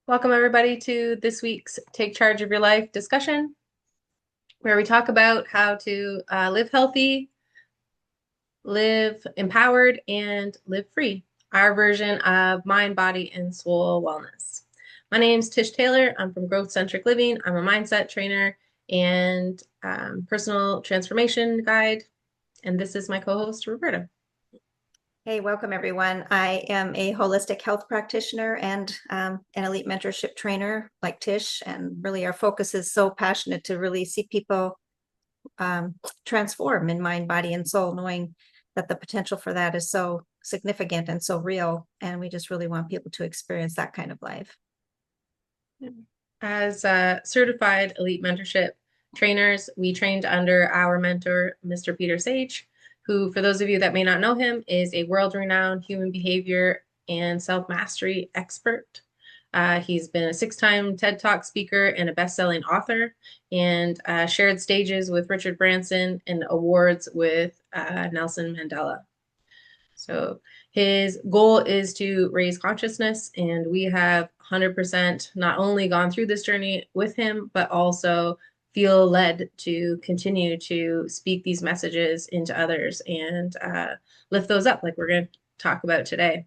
Welcome, everybody, to this week's Take Charge of Your Life discussion, where we talk about how to live healthy, live empowered, and live free. Our version of mind, body, and soul wellness. My name's Tish Taylor. I'm from Growth Centric Living. I'm a mindset trainer and personal transformation guide. And this is my co-host, Roberta. Hey, welcome everyone. I am a holistic health practitioner and an elite mentorship trainer like Tish. And really our focus is so passionate to really see people transform in mind, body, and soul, knowing that the potential for that is so significant and so real. And we just really want people to experience that kind of life. As certified elite mentorship trainers, we trained under our mentor, Mr. Peter Sage, who, for those of you that may not know him, is a world-renowned human behavior and self-mastery expert. He's been a 6-time TED Talk speaker and a best-selling author, and shared stages with Richard Branson and awards with Nelson Mandela. So his goal is to raise consciousness, and we have 100% not only gone through this journey with him, but also feel led to continue to speak these messages into others and lift those up like we're going to talk about today,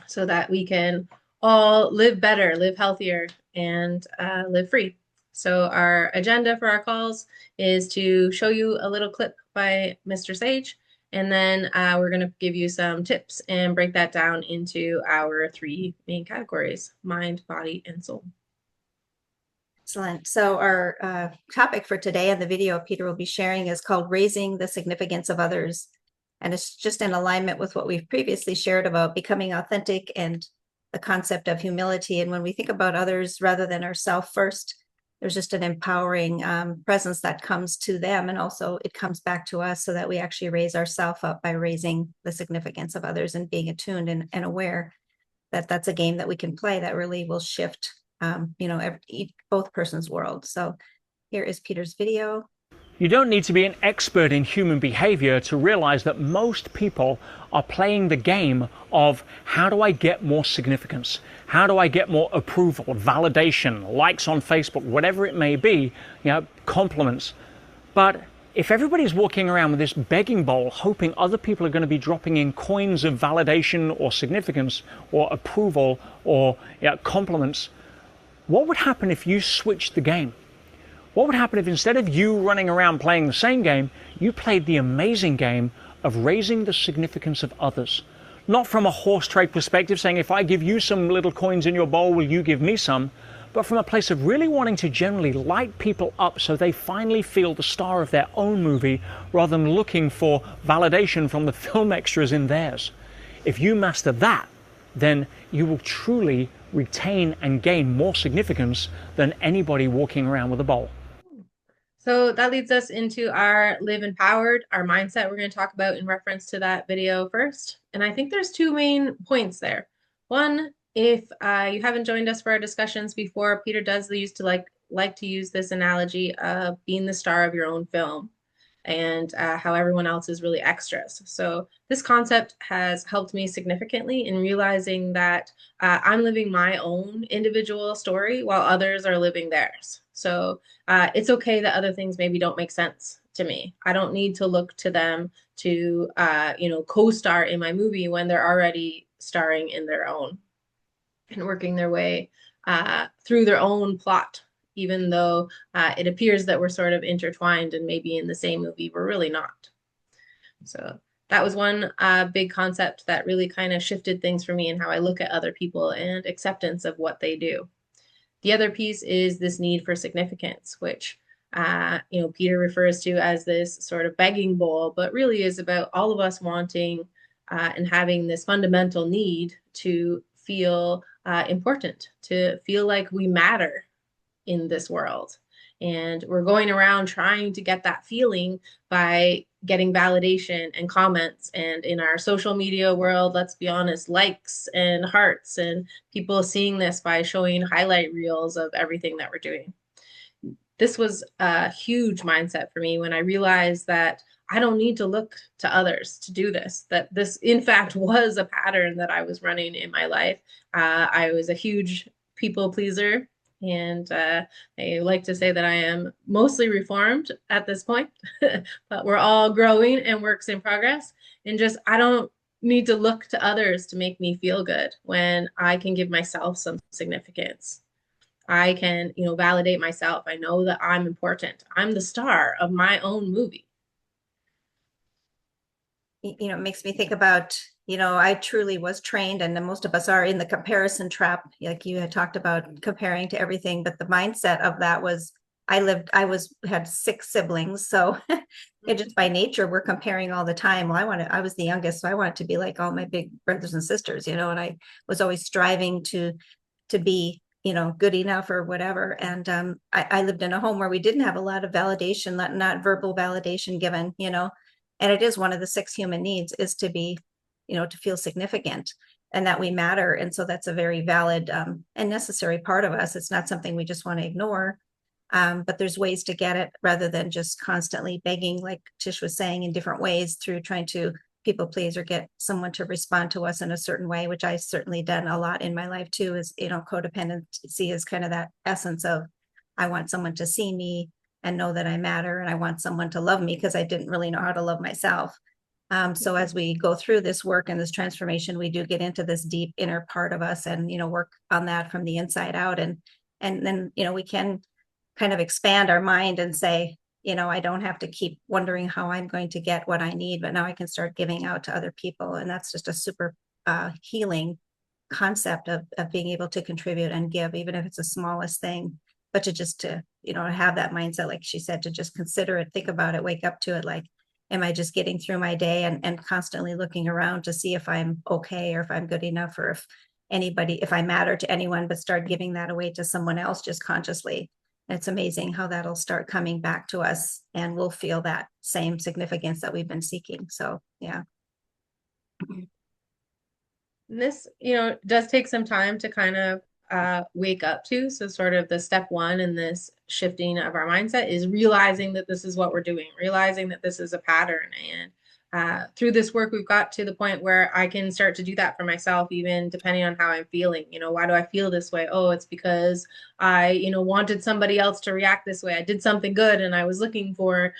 so that we can all live better, live healthier, and live free. So our agenda for our calls is to show you a little clip by Mr. Sage, and then we're going to give you some tips and break that down into our 3 main categories: mind, body, and soul. Excellent. So our topic for today and the video Peter will be sharing is called Raising the Significance of Others. And it's just in alignment with what we've previously shared about becoming authentic and the concept of humility. And when we think about others rather than ourselves first, there's just an empowering presence that comes to them. And also it comes back to us so that we actually raise ourselves up by raising the significance of others and being attuned and aware that that's a game that we can play that really will shift both person's world. So here is Peter's video. You don't need to be an expert in human behavior to realize that most people are playing the game of how do I get more significance? How do I get more approval, validation, likes on Facebook, whatever it may be, compliments. But if everybody's walking around with this begging bowl, hoping other people are going to be dropping in coins of validation or significance or approval or compliments, what would happen if you switched the game? What would happen if instead of you running around playing the same game, you played the amazing game of raising the significance of others? Not from a horse trade perspective, saying if I give you some little coins in your bowl, will you give me some? But from a place of really wanting to generally light people up so they finally feel the star of their own movie rather than looking for validation from the film extras in theirs. If you master that, then you will truly retain and gain more significance than anybody walking around with a bowl. So that leads us into our live empowered, our mindset we're going to talk about in reference to that video first. And I think there's 2 main points there. One, if you haven't joined us for our discussions before, Peter does used to like to use this analogy of being the star of your own film, and how everyone else is really extras. So this concept has helped me significantly in realizing that I'm living my own individual story while others are living theirs. So it's okay that other things maybe don't make sense to me. I don't need to look to them to, co-star in my movie when they're already starring in their own and working their way through their own plot, even though it appears that we're sort of intertwined and maybe in the same movie, we're really not. So that was one big concept that really kind of shifted things for me and how I look at other people and acceptance of what they do. The other piece is this need for significance, which Peter refers to as this sort of begging bowl, but really is about all of us wanting and having this fundamental need to feel important, to feel like we matter in this world. And we're going around trying to get that feeling by getting validation and comments. And in our social media world, let's be honest, likes and hearts, and people seeing this by showing highlight reels of everything that we're doing. This was a huge mindset for me when I realized that I don't need to look to others to do this, that this, in fact, was a pattern that I was running in my life. I was a huge people pleaser. And I like to say that I am mostly reformed at this point, but we're all growing and works in progress. And just, I don't need to look to others to make me feel good when I can give myself some significance. I can, validate myself. I know that I'm important. I'm the star of my own movie. It makes me think about, I truly was trained, and most of us are, in the comparison trap. Like you had talked about comparing to everything, but the mindset of that was, had 6 siblings. So it just by nature, we're comparing all the time. Well, I was the youngest, so I wanted to be like all my big brothers and sisters, and I was always striving to be, good enough or whatever. And I lived in a home where we didn't have a lot of validation, not verbal validation given, and it is one of the 6 human needs, is to be, to feel significant and that we matter. And so that's a very valid and necessary part of us. It's not something we just want to ignore. But there's ways to get it rather than just constantly begging, like Tish was saying, in different ways through trying to people please or get someone to respond to us in a certain way, which I certainly done a lot in my life too. Is, codependency is kind of that essence of, I want someone to see me and know that I matter, and I want someone to love me because I didn't really know how to love myself. So as we go through this work and this transformation, we do get into this deep inner part of us and, work on that from the inside out. And then, we can kind of expand our mind and say, I don't have to keep wondering how I'm going to get what I need, but now I can start giving out to other people. And that's just a super healing concept of being able to contribute and give, even if it's the smallest thing. But to have that mindset, like she said, to just consider it, think about it, wake up to it. Like, am I just getting through my day, and constantly looking around to see if I'm okay, or if I'm good enough, or if I matter to anyone, but start giving that away to someone else just consciously. It's amazing how that'll start coming back to us, and we'll feel that same significance that we've been seeking. So, yeah. And this, does take some time to kind of wake up to. So, sort of the step one in this shifting of our mindset is realizing that this is what we're doing, realizing that this is a pattern. And through this work, we've got to the point where I can start to do that for myself, even depending on how I'm feeling. Why do I feel this way? Oh, it's because I, wanted somebody else to react this way. I did something good and I was looking for,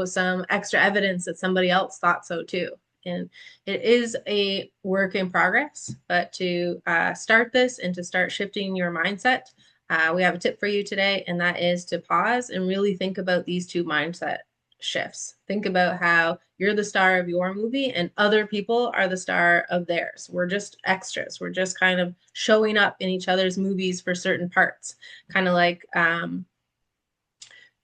some extra evidence that somebody else thought so too. And it is a work in progress, but to start this and to start shifting your mindset, we have a tip for you today, and that is to pause and really think about these 2 mindset shifts. Think about how you're the star of your movie and other people are the star of theirs. We're just extras. We're just kind of showing up in each other's movies for certain parts. Kind of like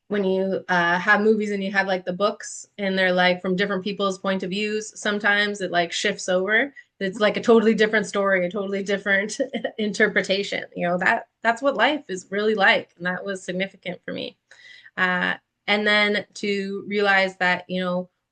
when you have movies and you have like the books and they're like from different people's point of views, sometimes it like shifts over. It's like a totally different story, a totally different interpretation. That's what life is really like. And that was significant for me. And then to realize that,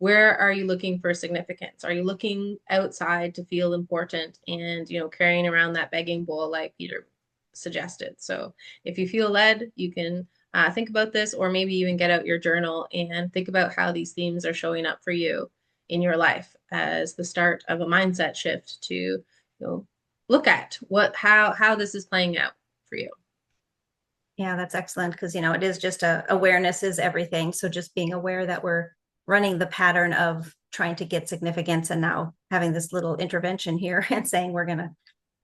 where are you looking for significance? Are you looking outside to feel important and, carrying around that begging bowl like Peter suggested? So if you feel led, you can think about this, or maybe even get out your journal and think about how these themes are showing up for you in your life as the start of a mindset shift to, look at how this is playing out for you. Yeah, that's excellent, because, it is just awareness is everything. So just being aware that we're running the pattern of trying to get significance, and now having this little intervention here and saying we're going to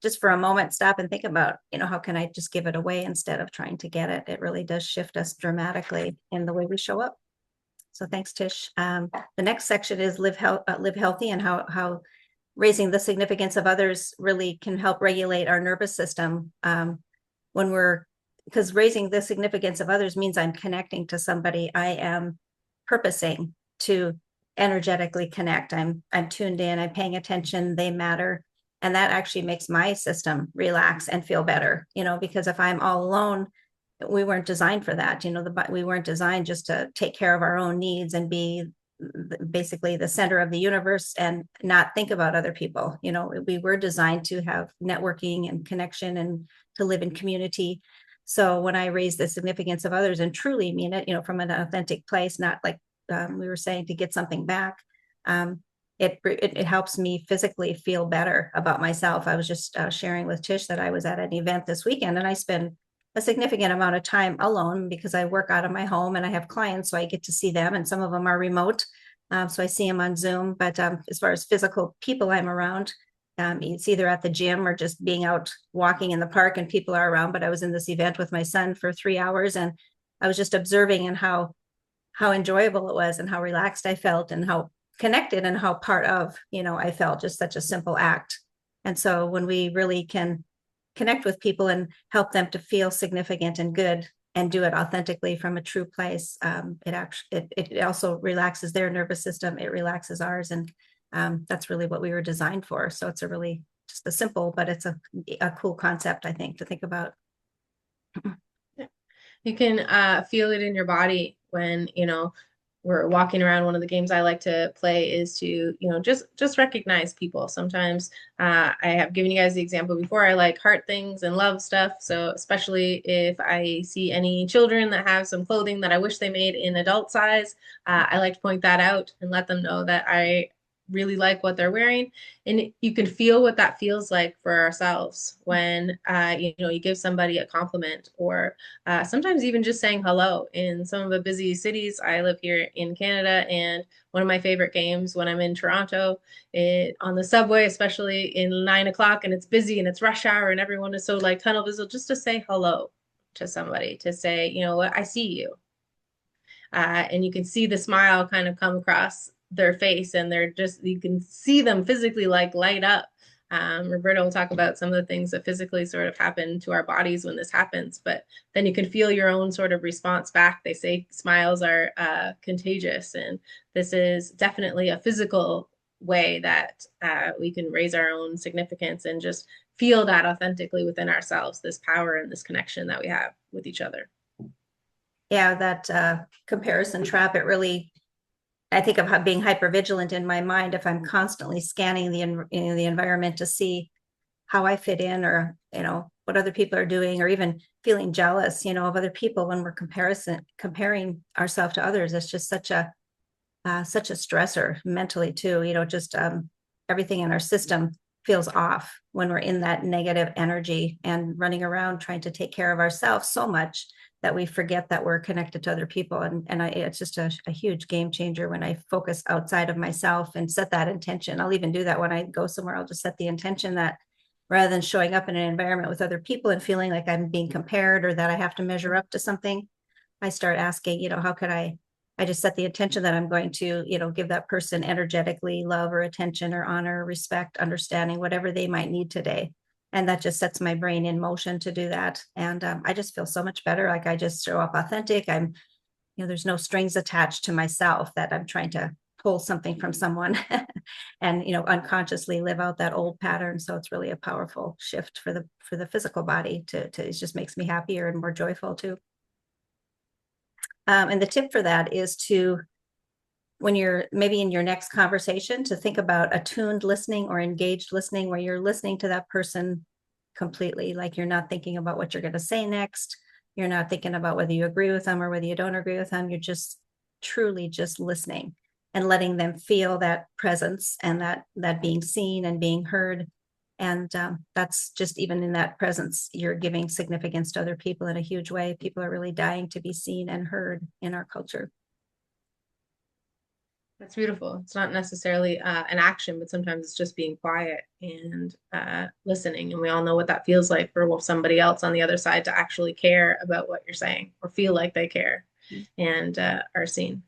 just for a moment stop and think about, how can I just give it away instead of trying to get it? It really does shift us dramatically in the way we show up. So thanks, Tish. The next section is live healthy, and how raising the significance of others really can help regulate our nervous system. Because raising the significance of others means I'm connecting to somebody. I am purposing to energetically connect. I'm tuned in, I'm paying attention, they matter. And that actually makes my system relax and feel better, because if I'm all alone, we weren't designed for that. We weren't designed just to take care of our own needs and be basically the center of the universe and not think about other people. We were designed to have networking and connection and to live in community. So when I raise the significance of others and truly mean it, from an authentic place, not like we were saying to get something back, it helps me physically feel better about myself. I was just sharing with Tish that I was at an event this weekend, and I spend a significant amount of time alone because I work out of my home and I have clients, so I get to see them, and some of them are remote. So I see them on Zoom. But as far as physical people I'm around, it's either at the gym or just being out walking in the park and people are around. But I was in this event with my son for 3 hours, and I was just observing and how enjoyable it was and how relaxed I felt and how connected and how part of, I felt just such a simple act. And so when we really can connect with people and help them to feel significant and good and do it authentically from a true place, it also relaxes their nervous system. It relaxes ours. And that's really what we were designed for. So it's a really just a simple, but it's a cool concept, I think, to think about. You can feel it in your body when, we're walking around. One of the games I like to play is to, just recognize people. Sometimes I have given you guys the example before. I like heart things and love stuff. So especially if I see any children that have some clothing that I wish they made in adult size, I like to point that out and let them know that I really like what they're wearing. And you can feel what that feels like for ourselves when you give somebody a compliment, or sometimes even just saying hello. In some of the busy cities, I live here in Canada, and one of my favorite games when I'm in Toronto, on the subway, especially in 9 o'clock and it's busy and it's rush hour and everyone is so like tunnel vision, just to say hello to somebody, to say, what, I see you. And you can see the smile kind of come across their face, and you can see them physically like light up. Roberta will talk about some of the things that physically sort of happen to our bodies when this happens, but then you can feel your own sort of response back. They say smiles are contagious, and this is definitely a physical way that we can raise our own significance and just feel that authentically within ourselves, this power and this connection that we have with each other. Yeah, that comparison trap, I think of being hyper vigilant in my mind if I'm constantly scanning the environment to see how I fit in, or what other people are doing, or even feeling jealous of other people when we're comparing ourselves to others. It's just such a stressor mentally too. Just everything in our system feels off when we're in that negative energy and running around trying to take care of ourselves so much that we forget that we're connected to other people. It's just a huge game changer when I focus outside of myself and set that intention. I'll even do that when I go somewhere. I'll just set the intention that rather than showing up in an environment with other people and feeling like I'm being compared or that I have to measure up to something, I start asking, how could I just set the intention that I'm going to, give that person energetically love or attention or honor, respect, understanding, whatever they might need today. And that just sets my brain in motion to do that. And I just feel so much better. Like I just show up authentic. There's no strings attached to myself that I'm trying to pull something from someone and, unconsciously live out that old pattern. So it's really a powerful shift for the physical body it just makes me happier and more joyful too. And the tip for that is to, when you're maybe in your next conversation, to think about attuned listening or engaged listening, where you're listening to that person completely. Like you're not thinking about what you're going to say next. You're not thinking about whether you agree with them or whether you don't agree with them. You're just truly just listening and letting them feel that presence and that being seen and being heard. And that's just, even in that presence, you're giving significance to other people in a huge way. People are really dying to be seen and heard in our culture. That's beautiful. It's not necessarily an action, but sometimes it's just being quiet and listening. And we all know what that feels like for somebody else on the other side to actually care about what you're saying or feel like they care and are seen.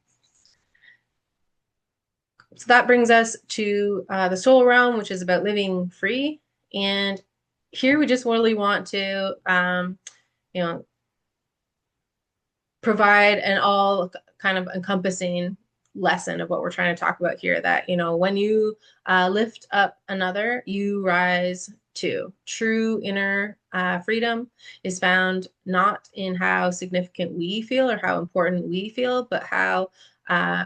So that brings us to the soul realm, which is about living free. And here we just really want to, provide an all kind of encompassing lesson of what we're trying to talk about here, that when you lift up another, you rise too. True inner freedom is found not in how significant we feel or how important we feel, but how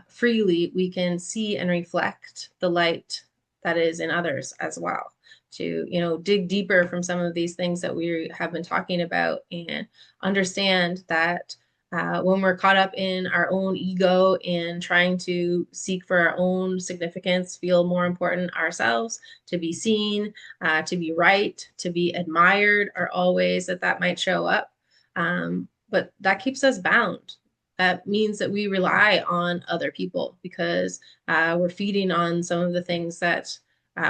freely we can see and reflect the light that is in others as well, to dig deeper from some of these things that we have been talking about and understand that When we're caught up in our own ego and trying to seek for our own significance, feel more important ourselves, to be seen, to be right, to be admired, are all ways that that might show up. But that keeps us bound. That means that we rely on other people because we're feeding on some of the things that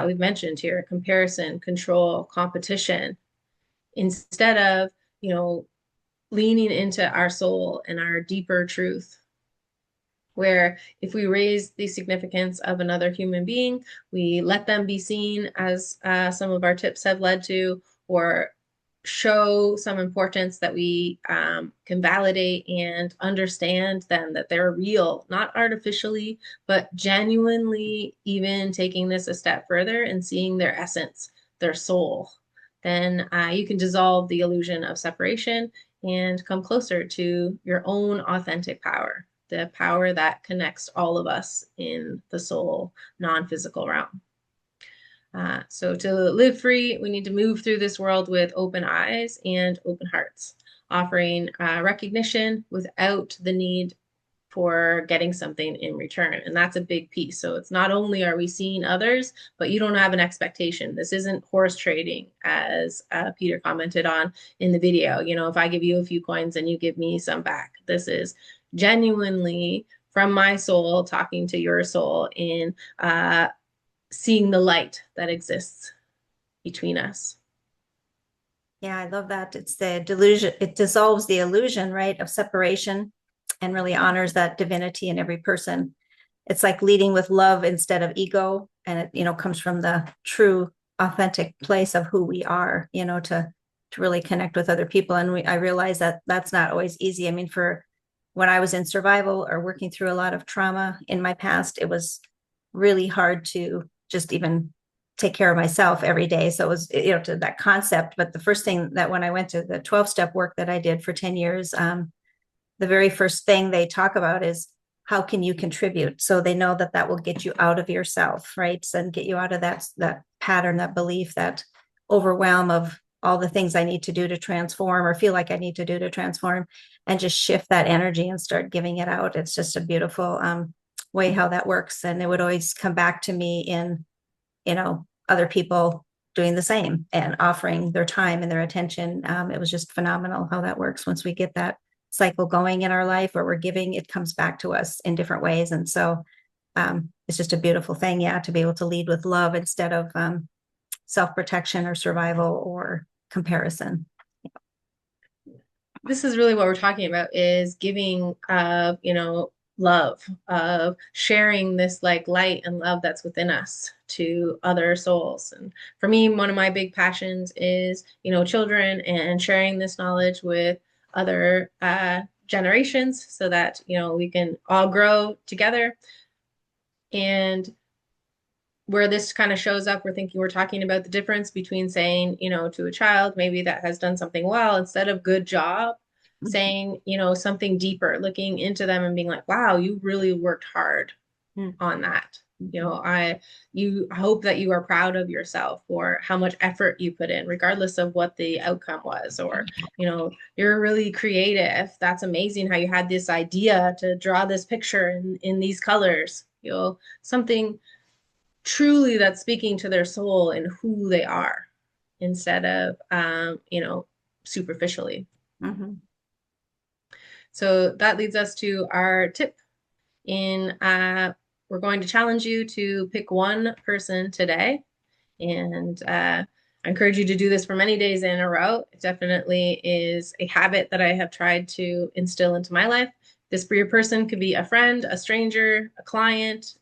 we've mentioned here: comparison, control, competition, instead of, you know, leaning into our soul and our deeper truth, where if we raise the significance of another human being, we let them be seen, as some of our tips have led to, or show some importance, that we can validate and understand them, that they're real, not artificially, but genuinely, even taking this a step further and seeing their essence, their soul, then you can dissolve the illusion of separation and come closer to your own authentic power, the power that connects all of us in the soul, non-physical realm. So to live free, we need to move through this world with open eyes and open hearts, offering recognition without the need for getting something in return. And that's a big piece. So it's not only are we seeing others, but you don't have an expectation. This isn't horse trading, as Peter commented on in the video. You know, if I give you a few coins and you give me some back, this is genuinely from my soul talking to your soul in seeing the light that exists between us. Yeah, I love that. It's the delusion. It dissolves the illusion, right, of separation and really honors that divinity in every person. It's like leading with love instead of ego. And it, comes from the true, authentic place of who we are, to really connect with other people. And I realize that that's not always easy. I mean, for when I was in survival or working through a lot of trauma in my past, it was really hard to just even take care of myself every day. So it was, to that concept. But the first thing that when I went to the 12-step work that I did for 10 years, the very first thing they talk about is how can you contribute? So they know that that will get you out of yourself, right? And get you out of that pattern, that belief, that overwhelm of all the things I need to do to transform or feel like I need to do to transform, and just shift that energy and start giving it out. It's just a beautiful way how that works. And it would always come back to me in, other people doing the same and offering their time and their attention. It was just phenomenal how that works. Once we get that cycle going in our life where we're giving, it comes back to us in different ways. And so it's just a beautiful thing, yeah, to be able to lead with love instead of self-protection or survival or comparison. This is really what we're talking about, is giving love, of sharing this like light and love that's within us to other souls. And for me, one of my big passions is, children, and sharing this knowledge with other generations so that, we can all grow together. And where this kind of shows up, we're talking about the difference between saying, to a child maybe that has done something well, instead of good job, saying, something deeper, looking into them and being like, wow, you really worked hard on that. You hope that you are proud of yourself for how much effort you put in, regardless of what the outcome was. Or, you're really creative. That's amazing how you had this idea to draw this picture in these colors. Something truly that's speaking to their soul and who they are, instead of superficially. Mm-hmm. So that leads us to our tip. We're going to challenge you to pick one person today, and I encourage you to do this for many days in a row. It definitely is a habit that I have tried to instill into my life. This for your person could be a friend, a stranger, a client,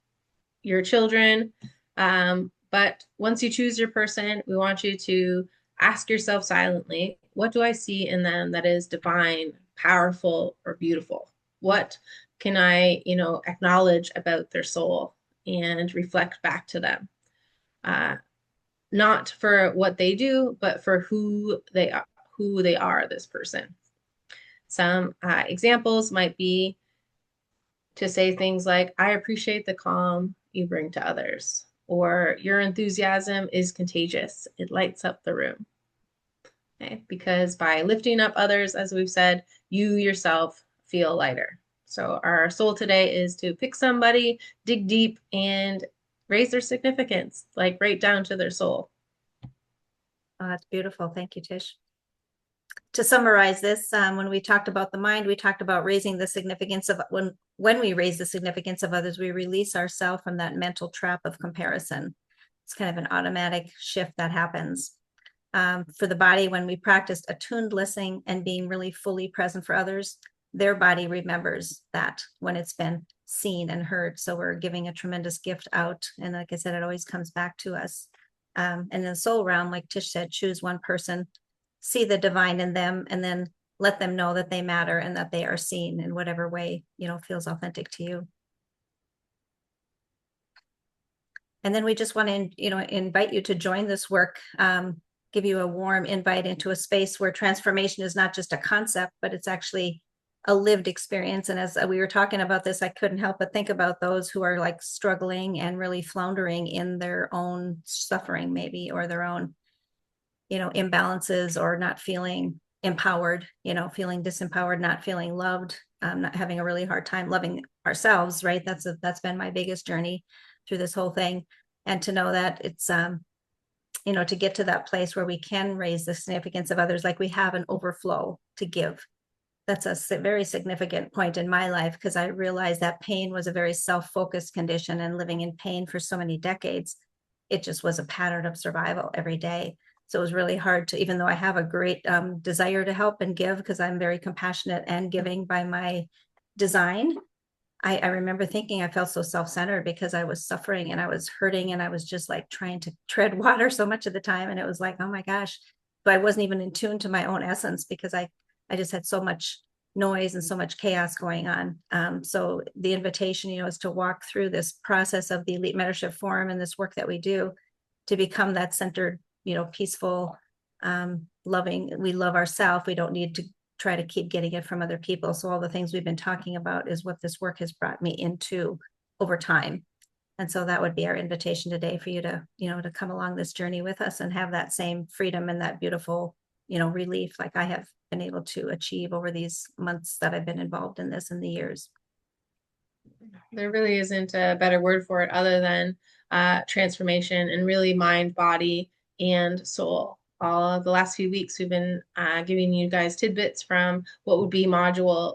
your children. But once you choose your person, we want you to ask yourself silently, what do I see in them that is divine, powerful, or beautiful? What can I, acknowledge about their soul and reflect back to them? Not for what they do, but for who they are, this person. Some examples might be to say things like, I appreciate the calm you bring to others, or your enthusiasm is contagious. It lights up the room. Okay? Because by lifting up others, as we've said, you yourself feel lighter. So our soul today is to pick somebody, dig deep, and raise their significance, like right down to their soul. Oh, that's beautiful. Thank you, Tish. To summarize this, when we talked about the mind, we talked about raising the significance of when we raise the significance of others, we release ourselves from that mental trap of comparison. It's kind of an automatic shift that happens. For the body, when we practiced attuned listening and being really fully present for others, their body remembers that when it's been seen and heard. So we're giving a tremendous gift out. And like I said, it always comes back to us. And in the soul realm, like Tish said, choose one person, see the divine in them, and then let them know that they matter and that they are seen in whatever way, feels authentic to you. And then we just want to, invite you to join this work, give you a warm invite into a space where transformation is not just a concept, but it's actually a lived experience. And as we were talking about this, I couldn't help but think about those who are like struggling and really floundering in their own suffering, maybe, or their own, imbalances, or not feeling empowered, feeling disempowered, not feeling loved, not having a really hard time loving ourselves, right? That's been my biggest journey through this whole thing. And to know that it's, to get to that place where we can raise the significance of others, like we have an overflow to give. That's a very significant point in my life, because I realized that pain was a very self-focused condition, and living in pain for so many decades, it just was a pattern of survival every day. So it was really hard to, even though I have a great desire to help and give, because I'm very compassionate and giving by my design, I remember thinking I felt so self-centered because I was suffering and I was hurting and I was just like trying to tread water so much of the time. And it was like, oh my gosh, but I wasn't even in tune to my own essence, because I just had so much noise and so much chaos going on. So the invitation, is to walk through this process of the Elite Mentorship Forum and this work that we do to become that centered, peaceful, loving. We love ourselves. We don't need to try to keep getting it from other people. So all the things we've been talking about is what this work has brought me into over time. And so that would be our invitation today for you to, to come along this journey with us and have that same freedom and that beautiful, relief like I have been able to achieve over these months that I've been involved in this, in the years. There really isn't a better word for it other than transformation, and really mind, body, and soul. All of the last few weeks, we've been giving you guys tidbits from what would be module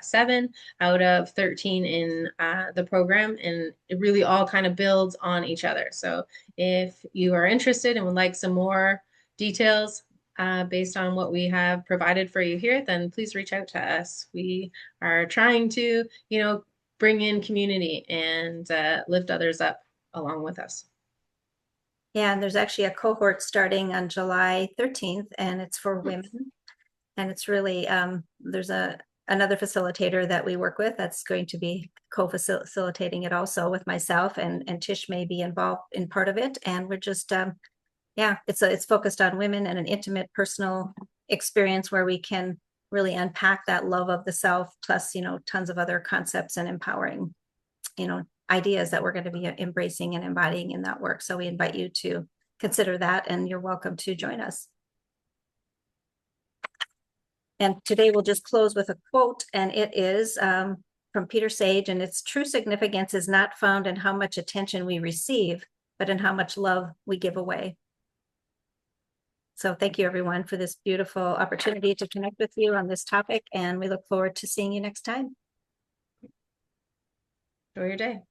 7 out of 13 in the program, and it really all kind of builds on each other. So if you are interested and would like some more details based on what we have provided for you here, then please reach out to us. We are trying to, bring in community and lift others up along with us. Yeah, and there's actually a cohort starting on July 13th, and it's for women. And it's really, there's another facilitator that we work with that's going to be co-facilitating it also with myself, and Tish may be involved in part of it. And we're just, it's focused on women and an intimate personal experience where we can really unpack that love of the self, plus, tons of other concepts and empowering, ideas that we're going to be embracing and embodying in that work. So we invite you to consider that, and you're welcome to join us. And today we'll just close with a quote, and it is from Peter Sage, and its true significance is not found in how much attention we receive, but in how much love we give away. So thank you, everyone, for this beautiful opportunity to connect with you on this topic, and we look forward to seeing you next time. Enjoy your day.